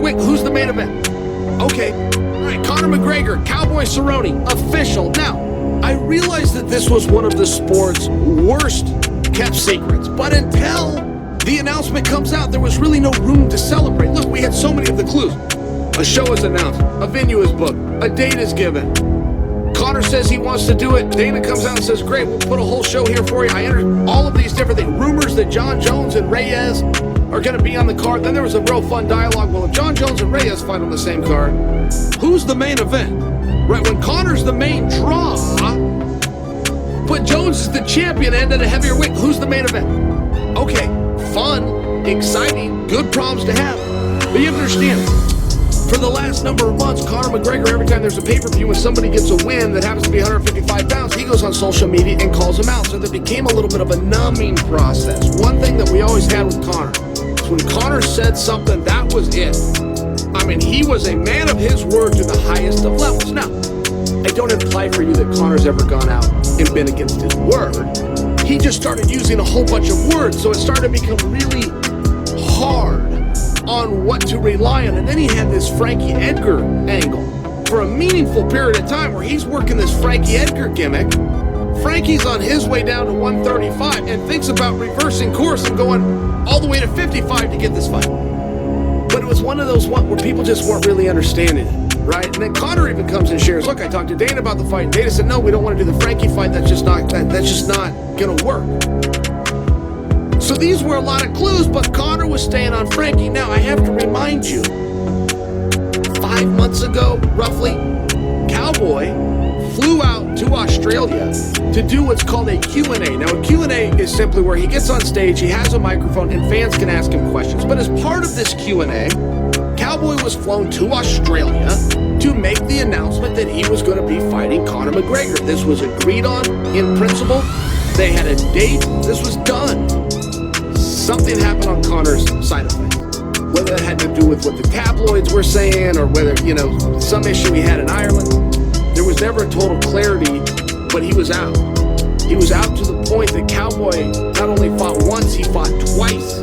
heavier weight. Who's the main event? Okay. All right, Conor McGregor, Cowboy Cerrone, official. Now, I realize that this was one of the sport's worst kept secrets, but until the announcement comes out, there was really no room to celebrate. Look, we had so many of the clues. A show is announced, a venue is booked, a date is given. Conor says he wants to do it. Dana comes out and says, great, we'll put a whole show here for you. I entered all of these different things. Rumors that Jon Jones and Reyes are going to be on the card. Then there was a real fun dialogue. Well, if Jon Jones and Reyes fight on the same card, who's the main event? Right, when Conor's the main draw, but Jones is the champion and at a heavier weight, who's the main event? Okay, fun, exciting, good problems to have. But you have to understand, for the last number of months, Conor McGregor, every time there's a pay-per-view and somebody gets a win that happens to be 155 pounds, he goes on social media and calls them out. So there became a little bit of a numbing process. One thing that we always had with Conor is when Conor said something, that was it. I mean, he was a man of his word to the highest of levels. Now, I don't imply for you that Conor's ever gone out and been against his word. He just started using a whole bunch of words, so it started to become really hard on what to rely on. And then he had this Frankie Edgar angle for a meaningful period of time where he's working this Frankie Edgar gimmick. Frankie's on his way down to 135 and thinks about reversing course and going all the way to 55 to get this fight. But it was one of those where people just weren't really understanding it, right? And then Conor even comes and shares, look, I talked to Dana about the fight. And Dana said, no, we don't want to do the Frankie fight. That's just not going to work. So these were a lot of clues, but Conor was staying on Frankie. Now, I have to remind you, 5 months ago, roughly, Cowboy flew out to Australia to do what's called a Q&A. Now, a Q&A is simply where he gets on stage, he has a microphone, and fans can ask him questions. But as part of this Q&A, Cowboy was flown to Australia to make the announcement that he was going to be fighting Conor McGregor. This was agreed on in principle. They had a date. This was done. Something happened on Conor's side of things. Whether it had to do with what the tabloids were saying or whether, some issue he had in Ireland. There was never a total clarity, but he was out. He was out to the point that Cowboy not only fought once, he fought twice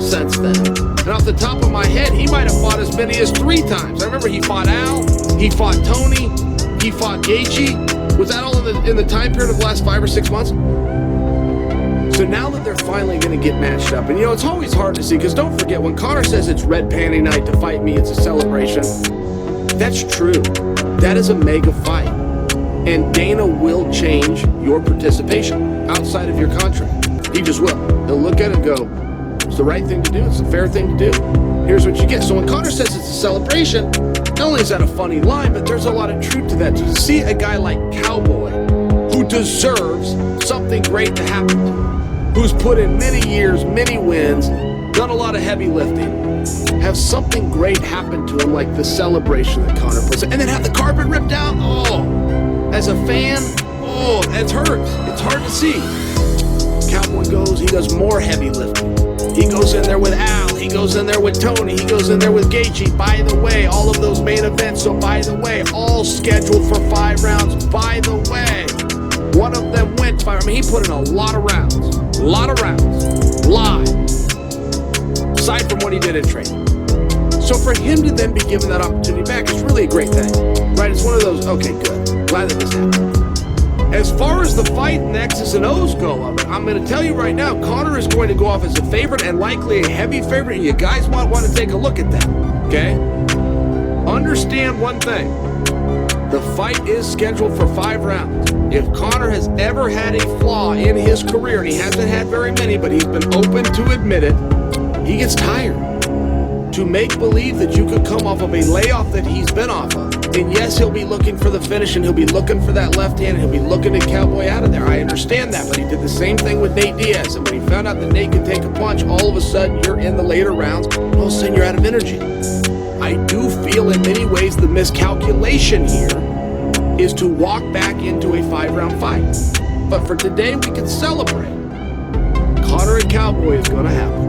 since then. And off the top of my head, he might have fought as many as 3 times. I remember he fought Al, he fought Tony, he fought Gaethje. Was that all in the time period of the last 5 or 6 months? So now that they're finally going to get matched up, and it's always hard to see, because don't forget, when Conor says it's red panty night to fight me, it's a celebration, that's true. That is a mega fight. And Dana will change your participation outside of your contract. He just will. He'll look at it and go, it's the right thing to do, it's the fair thing to do. Here's what you get. So when Conor says it's a celebration, not only is that a funny line, but there's a lot of truth to that. To see a guy like Cowboy, who deserves something great to happen to him, who's put in many years, many wins, done a lot of heavy lifting, have something great happen to him like the celebration that Conor puts in, and then have the carpet ripped out. Oh, as a fan, it hurts. It's hard to see. Cowboy goes, he does more heavy lifting. He goes in there with Al, he goes in there with Tony, he goes in there with Gaethje. By the way, all of those main events, so by the way, all scheduled for 5 rounds. By the way, one of them went 5. I mean, he put in a lot of rounds. Live. Aside from what he did in training. So for him to then be given that opportunity back, it's really a great thing, right? It's one of those, okay, good. Glad that this happened. As far as the fight and the X's and O's go of it, I'm going to tell you right now, Conor is going to go off as a favorite and likely a heavy favorite, and you guys might want to take a look at that, okay? Understand one thing. The fight is scheduled for 5 rounds. If Conor has ever had a flaw in his career, and he hasn't had very many, but he's been open to admit it, he gets tired. To make believe that you could come off of a layoff that he's been off of. And yes, he'll be looking for the finish, and he'll be looking for that left hand, and he'll be looking at Cowboy out of there. I understand that, but he did the same thing with Nate Diaz. And when he found out that Nate could take a punch, all of a sudden you're in the later rounds, all of a sudden you're out of energy. I do feel in many ways the miscalculation here is to walk back into a 5-round fight. But for today, we can celebrate. Conor and Cowboy is going to happen.